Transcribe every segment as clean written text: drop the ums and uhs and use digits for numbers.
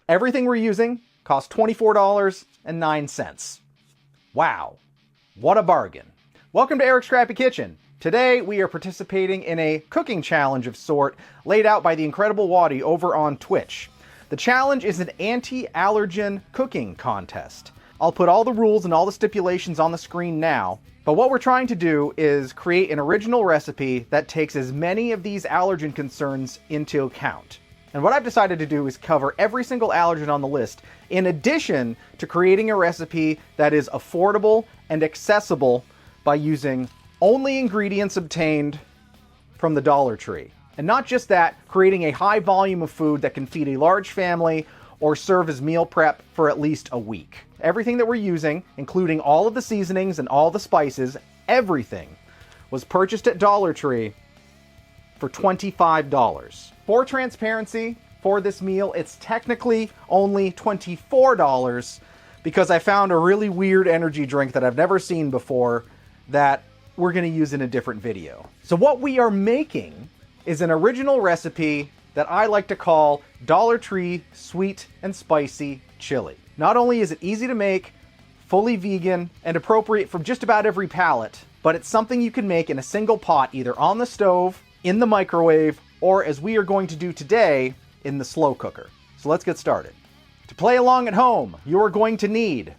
Everything we're using costs $24.09. Wow, what a bargain. Welcome to Eric's Scrappy Kitchen. Today we are participating in a cooking challenge of sort laid out by the incredible Waddy over on Twitch. The challenge is an anti-allergen cooking contest. I'll put all the rules and all the stipulations on the screen now, but what we're trying to do is create an original recipe that takes as many of these allergen concerns into account. And what I've decided to do is cover every single allergen on the list, in addition to creating a recipe that is affordable and accessible by using only ingredients obtained from the Dollar Tree. And not just that, creating a high volume of food that can feed a large family or serve as meal prep for at least a week. Everything that we're using, including all of the seasonings and all the spices, everything was purchased at Dollar Tree for $25. For transparency, for this meal, it's technically only $24 because I found a really weird energy drink that I've never seen before that we're going to use in a different video. So what we are making is an original recipe that I like to call Dollar Tree Sweet and Spicy Chili. Not only is it easy to make, fully vegan, and appropriate for just about every palate, but it's something you can make in a single pot, either on the stove, in the microwave, or as we are going to do today, in the slow cooker. So let's get started. To play along at home, you are going to need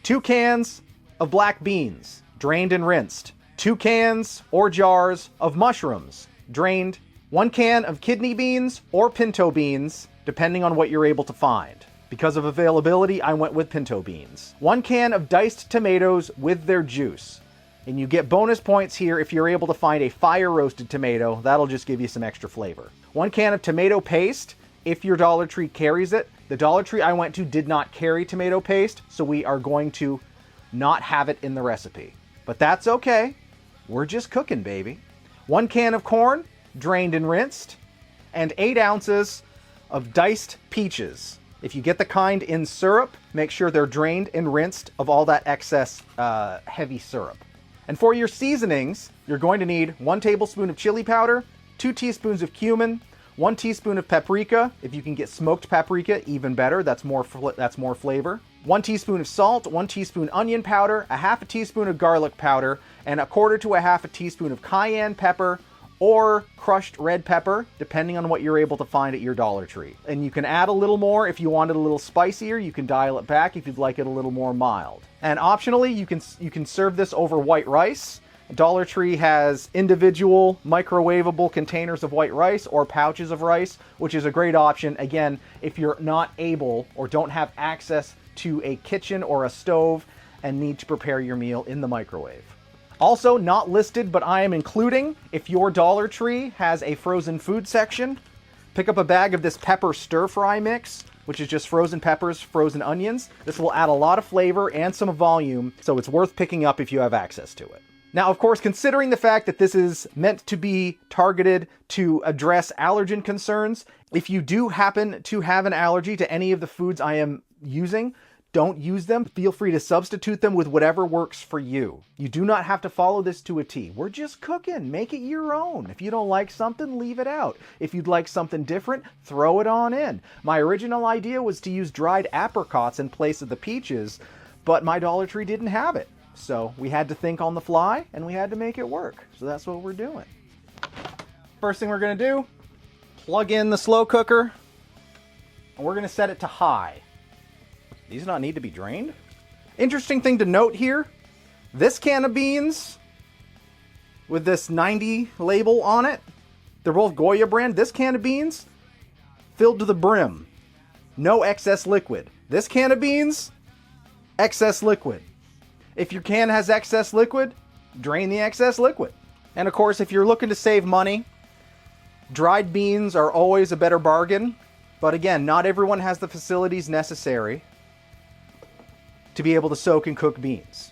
2 cans of black beans, drained and rinsed, 2 cans or jars of mushrooms, drained, 1 can of kidney beans or pinto beans, depending on what you're able to find. Because of availability, I went with pinto beans. 1 can of diced tomatoes with their juice. And you get bonus points here if you're able to find a fire-roasted tomato. That'll just give you some extra flavor. 1 can of tomato paste, if your Dollar Tree carries it. The Dollar Tree I went to did not carry tomato paste, so we are going to not have it in the recipe. But that's okay. We're just cooking, baby. 1 can of corn, drained and rinsed, and 8 ounces of diced peaches. If you get the kind in syrup, make sure they're drained and rinsed of all that excess heavy syrup. And for your seasonings, you're going to need 1 tablespoon of chili powder, 2 teaspoons of cumin, 1 teaspoon of paprika. If you can get smoked paprika, even better. That's more flavor. 1 teaspoon of salt, 1 teaspoon onion powder, a half a teaspoon of garlic powder, and a quarter to a half a teaspoon of cayenne pepper or crushed red pepper, depending on what you're able to find at your Dollar Tree. And you can add a little more if you want it a little spicier. You can dial it back if you'd like it a little more mild. And optionally, you can serve this over white rice. Dollar Tree has individual microwavable containers of white rice or pouches of rice, which is a great option, again, if you're not able or don't have access to a kitchen or a stove and need to prepare your meal in the microwave. Also, not listed, but I am including, if your Dollar Tree has a frozen food section, pick up a bag of this pepper stir-fry mix, which is just frozen peppers, frozen onions. This will add a lot of flavor and some volume, so it's worth picking up if you have access to it. Now, of course, considering the fact that this is meant to be targeted to address allergen concerns, if you do happen to have an allergy to any of the foods I am using, don't use them. Feel free to substitute them with whatever works for you. You do not have to follow this to a T. We're just cooking. Make it your own. If you don't like something, leave it out. If you'd like something different, throw it on in. My original idea was to use dried apricots in place of the peaches, but my Dollar Tree didn't have it. So we had to think on the fly, and we had to make it work. So that's what we're doing. First thing we're going to do, plug in the slow cooker, and we're going to set it to high. These do not need to be drained. Interesting thing to note here, this can of beans with this 90 label on it, they're both Goya brand. This can of beans filled to the brim. No excess liquid. This can of beans, excess liquid. If your can has excess liquid, drain the excess liquid. And of course, if you're looking to save money, dried beans are always a better bargain. But again, not everyone has the facilities necessary to be able to soak and cook beans.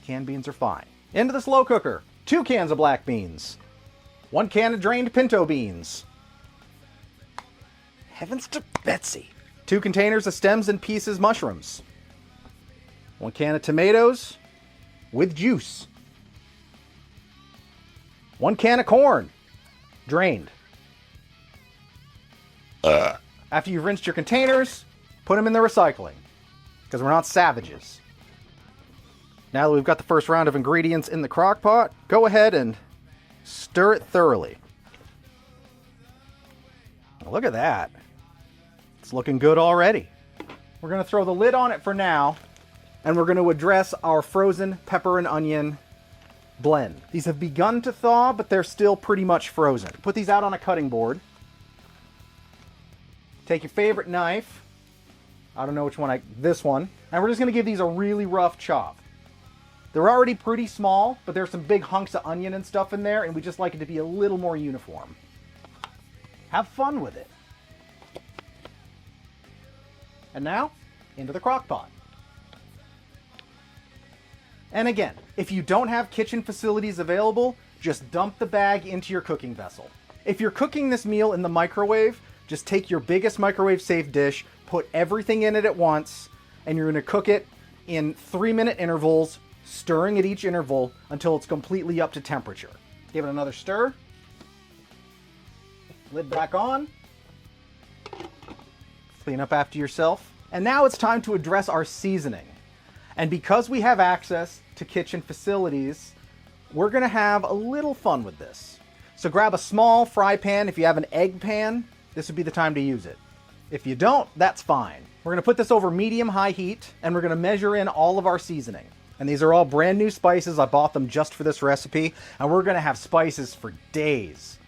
Canned beans are fine. Into the slow cooker. 2 cans of black beans. 1 can of drained pinto beans. Heavens to Betsy. 2 containers of stems and pieces mushrooms. 1 can of tomatoes with juice. 1 can of corn, drained. After you've rinsed your containers, put them in the recycling, because we're not savages. Now that we've got the first round of ingredients in the crock pot, go ahead and stir it thoroughly. Look at that. It's looking good already. We're going to throw the lid on it for now, and we're going to address our frozen pepper and onion blend. These have begun to thaw, but they're still pretty much frozen. Put these out on a cutting board. Take your favorite knife. I don't know which one, this one. And we're just going to give these a really rough chop. They're already pretty small, but there's some big hunks of onion and stuff in there, and we just like it to be a little more uniform. Have fun with it. And now, into the crock pot. And again, if you don't have kitchen facilities available, just dump the bag into your cooking vessel. If you're cooking this meal in the microwave, just take your biggest microwave-safe dish, put everything in it at once, and you're going to cook it in 3-minute intervals, stirring at each interval until it's completely up to temperature. Give it another stir. Lid back on. Clean up after yourself. And now it's time to address our seasoning. And because we have access to kitchen facilities, we're going to have a little fun with this. So grab a small fry pan. If you have an egg pan, this would be the time to use it. If you don't, that's fine. We're going to put this over medium-high heat, and we're going to measure in all of our seasoning. And these are all brand new spices. I bought them just for this recipe, and we're going to have spices for days.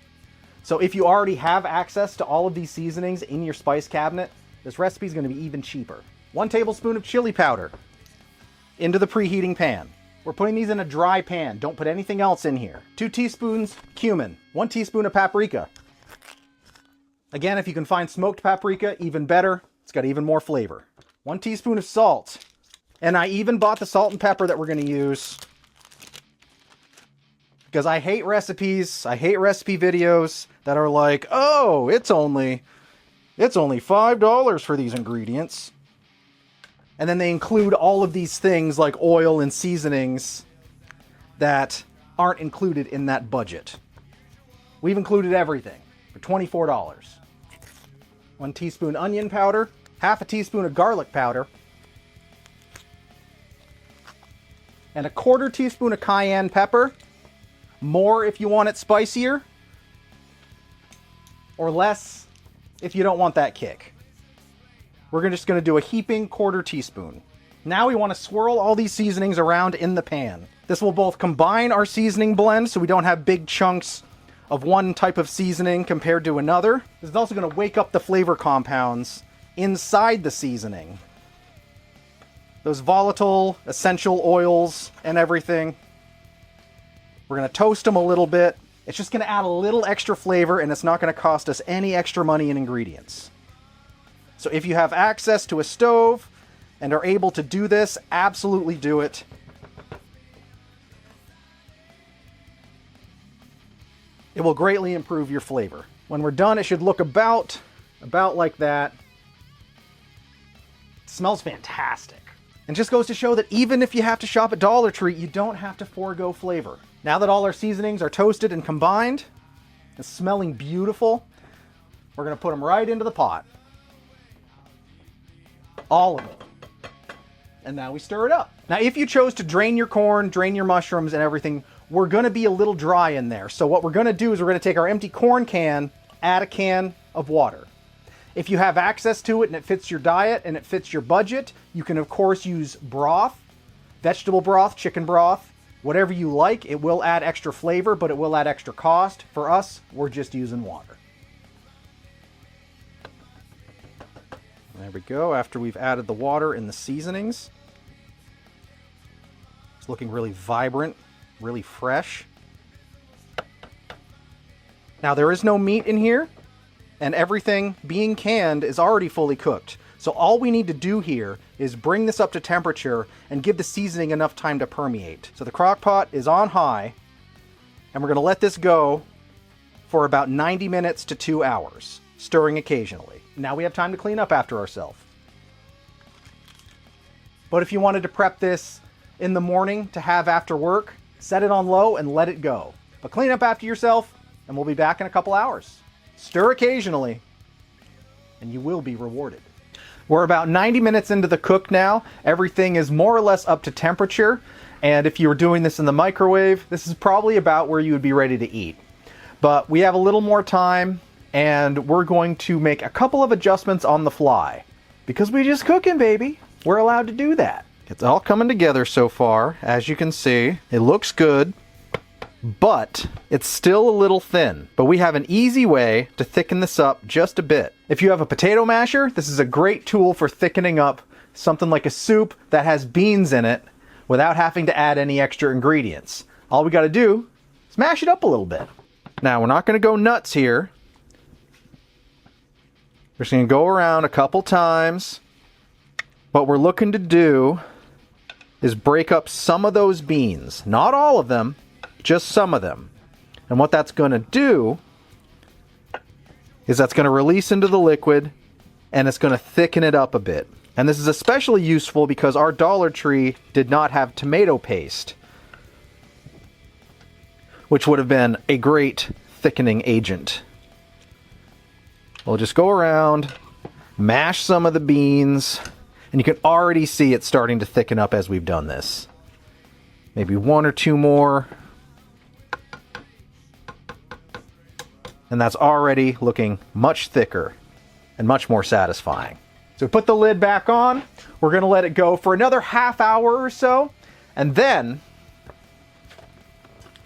So if you already have access to all of these seasonings in your spice cabinet, this recipe is going to be even cheaper. 1 tablespoon of chili powder into the preheating pan. We're putting these in a dry pan. Don't put anything else in here. 2 teaspoons cumin. 1 teaspoon of paprika. Again, if you can find smoked paprika, even better. It's got even more flavor. 1 teaspoon of salt. And I even bought the salt and pepper that we're going to use, because I hate recipes, I hate recipe videos that are like, oh, it's only $5 for these ingredients. And then they include all of these things like oil and seasonings that aren't included in that budget. We've included everything for $24. 1 teaspoon onion powder, 1/2 teaspoon of garlic powder, and 1/4 teaspoon of cayenne pepper. More if you want it spicier, or less if you don't want that kick. We're just going to do a heaping 1/4 teaspoon. Now we want to swirl all these seasonings around in the pan. This will both combine our seasoning blend so we don't have big chunks of one type of seasoning compared to another. This is also going to wake up the flavor compounds inside the seasoning. Those volatile, essential oils and everything. We're going to toast them a little bit. It's just going to add a little extra flavor, and it's not going to cost us any extra money in ingredients. So if you have access to a stove and are able to do this, absolutely do it. It will greatly improve your flavor. When we're done, it should look about like that. It smells fantastic. And just goes to show that even if you have to shop at Dollar Tree, you don't have to forego flavor. Now that all our seasonings are toasted and combined, it's smelling beautiful, we're going to put them right into the pot. All of them. And now we stir it up. Now if you chose to drain your corn, drain your mushrooms and everything, we're going to be a little dry in there. So what we're going to do is we're going to take our empty corn can, add a can of water. If you have access to it and it fits your diet and it fits your budget, you can of course use broth, vegetable broth, chicken broth, whatever you like. It will add extra flavor, but it will add extra cost. For us, we're just using water. There we go. After we've added the water and the seasonings, it's looking really vibrant, really fresh. Now there is no meat in here, and everything being canned is already fully cooked. So all we need to do here is bring this up to temperature and give the seasoning enough time to permeate. So the crock pot is on high, and we're going to let this go for about 90 minutes to 2 hours, stirring occasionally. Now we have time to clean up after ourselves. But if you wanted to prep this in the morning to have after work, set it on low and let it go. But clean up after yourself, and we'll be back in a couple hours. Stir occasionally. and you will be rewarded. We're about 90 minutes into the cook now. Everything is more or less up to temperature, and if you were doing this in the microwave, this is probably about where you would be ready to eat. But we have a little more time, and we're going to make a couple of adjustments on the fly. Because we just cooking, baby. We're allowed to do that. It's all coming together so far, as you can see. It looks good, but it's still a little thin. But we have an easy way to thicken this up just a bit. If you have a potato masher, this is a great tool for thickening up something like a soup that has beans in it without having to add any extra ingredients. All we gotta do is mash it up a little bit. Now, we're not gonna go nuts here. We're just gonna go around a couple times. What we're looking to do is break up some of those beans. Not all of them, just some of them. And what that's gonna do is that's gonna release into the liquid and it's gonna thicken it up a bit. And this is especially useful because our DollarTree did not have tomato paste, which would have been a great thickening agent. We'll just go around, mash some of the beans, and you can already see it starting to thicken up as we've done this. Maybe one or two more. And that's already looking much thicker and much more satisfying. So put the lid back on. We're gonna let it go for another half hour or so, and then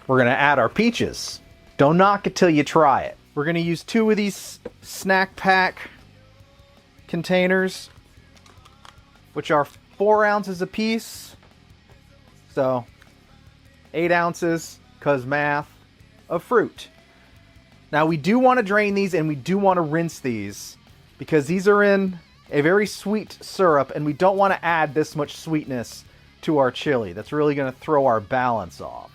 we're gonna add our peaches. Don't knock it till you try it. We're gonna use 2 of these snack pack containers, which are 4 ounces a piece. So 8 ounces, cause math, of fruit. Now we do want to drain these and we do want to rinse these because these are in a very sweet syrup and we don't want to add this much sweetness to our chili. That's really going to throw our balance off.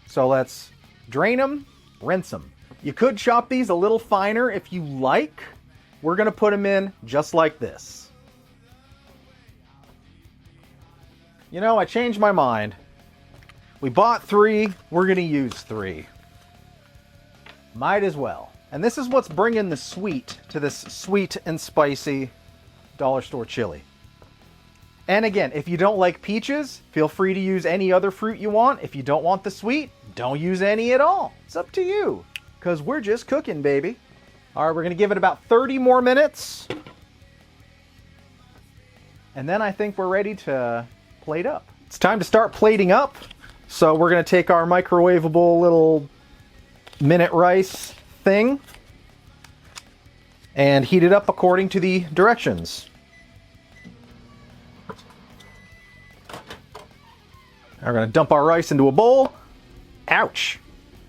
So let's drain them, rinse them. You could chop these a little finer if you like. We're going to put them in just like this. You know, I changed my mind. We bought 3, we're going to use 3. Might as well. And this is what's bringing the sweet to this sweet and spicy dollar store chili. And again, if you don't like peaches, feel free to use any other fruit you want. If you don't want the sweet, don't use any at all. It's up to you, because we're just cooking, baby. All right, we're going to give it about 30 more minutes. And then I think we're ready to plate up. It's time to start plating up. So we're going to take our microwavable little minute rice thing and heat it up according to the directions. We're going to dump our rice into a bowl. Ouch!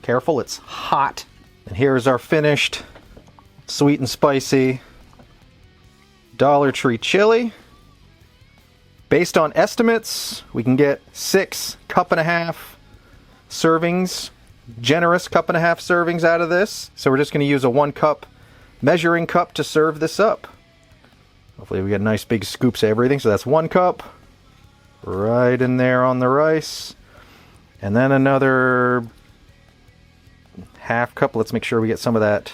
Careful, it's hot. And here's our finished sweet and spicy DollarTree chili. Based on estimates, we can get 6 1.5 servings, generous 1.5 servings out of this. So we're just going to use a 1 cup measuring cup to serve this up. Hopefully we get nice big scoops of everything. So that's 1 cup right in there on the rice. And then another 1/2 cup. Let's make sure we get some of that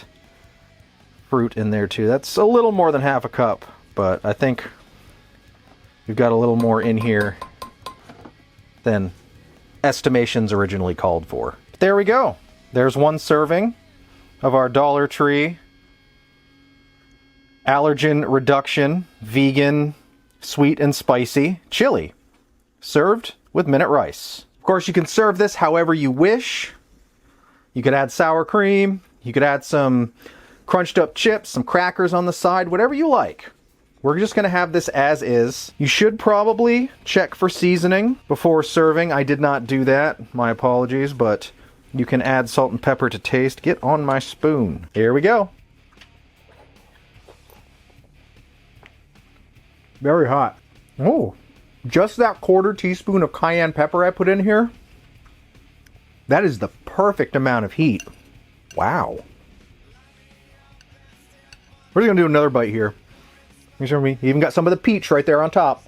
fruit in there too. That's a little more than 1/2 cup, but I think we've got a little more in here than estimations originally called for. There we go. There's 1 serving of our DollarTree allergen reduction vegan sweet and spicy chili served with minute rice. Of course, you can serve this however you wish. You could add sour cream, you could add some crunched up chips, some crackers on the side, whatever you like. We're just going to have this as is. You should probably check for seasoning before serving. I did not do that. My apologies, but you can add salt and pepper to taste. Get on my spoon. Here we go. Very hot. Oh, just that 1/4 teaspoon of cayenne pepper I put in here. That is the perfect amount of heat. Wow. We're just going to do another bite here. You show me. Even got some of the peach right there on top.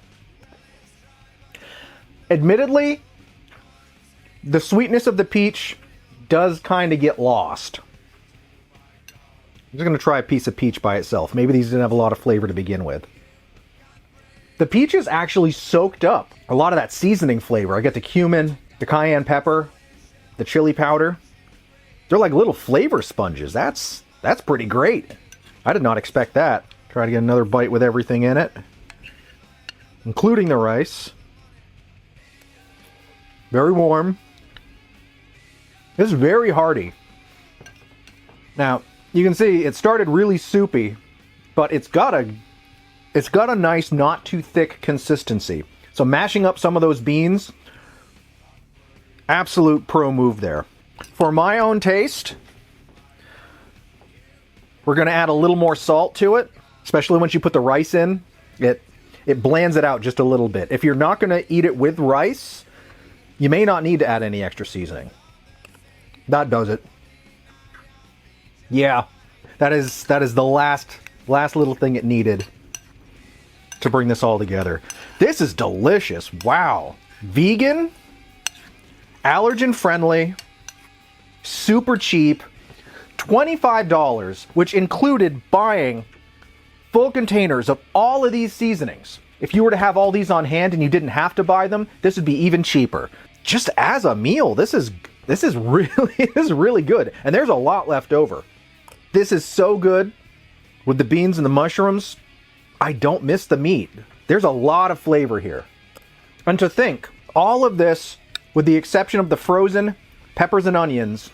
Admittedly, the sweetness of the peach does kind of get lost. I'm just going to try a piece of peach by itself. Maybe these didn't have a lot of flavor to begin with. The peach is actually soaked up a lot of that seasoning flavor. I get the cumin, the cayenne pepper, the chili powder. They're like little flavor sponges. That's pretty great. I did not expect that. Try to get another bite with everything in it, including the rice. Very warm. This is very hearty. Now, you can see it started really soupy, but it's got a nice, not too thick consistency. So mashing up some of those beans, absolute pro move there. For my own taste, we're going to add a little more salt to it, especially once you put the rice in. It blands it out just a little bit. If you're not going to eat it with rice, you may not need to add any extra seasoning. That does it. Yeah, that is the last little thing it needed to bring this all together. This is delicious. Wow. Vegan, allergen friendly, super cheap, $25, which included buying full containers of all of these seasonings. If you were to have all these on hand and you didn't have to buy them, this would be even cheaper. Just as a meal, this is really good. And there's a lot left over. This is so good with the beans and the mushrooms. I don't miss the meat. There's a lot of flavor here. And to think, all of this, with the exception of the frozen peppers and onions,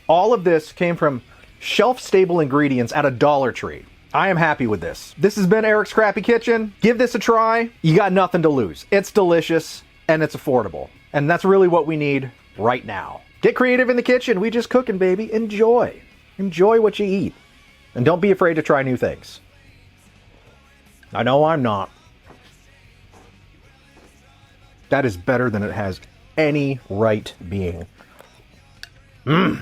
all of this came from shelf-stable ingredients at a Dollar Tree. I am happy with this. This has been Eric's Scrappy Kitchen. Give this a try. You got nothing to lose. It's delicious and it's affordable. And that's really what we need right now. Get creative in the kitchen. We just cooking, baby. Enjoy. Enjoy what you eat. And don't be afraid to try new things. I know I'm not. That is better than it has any right being. Mmm.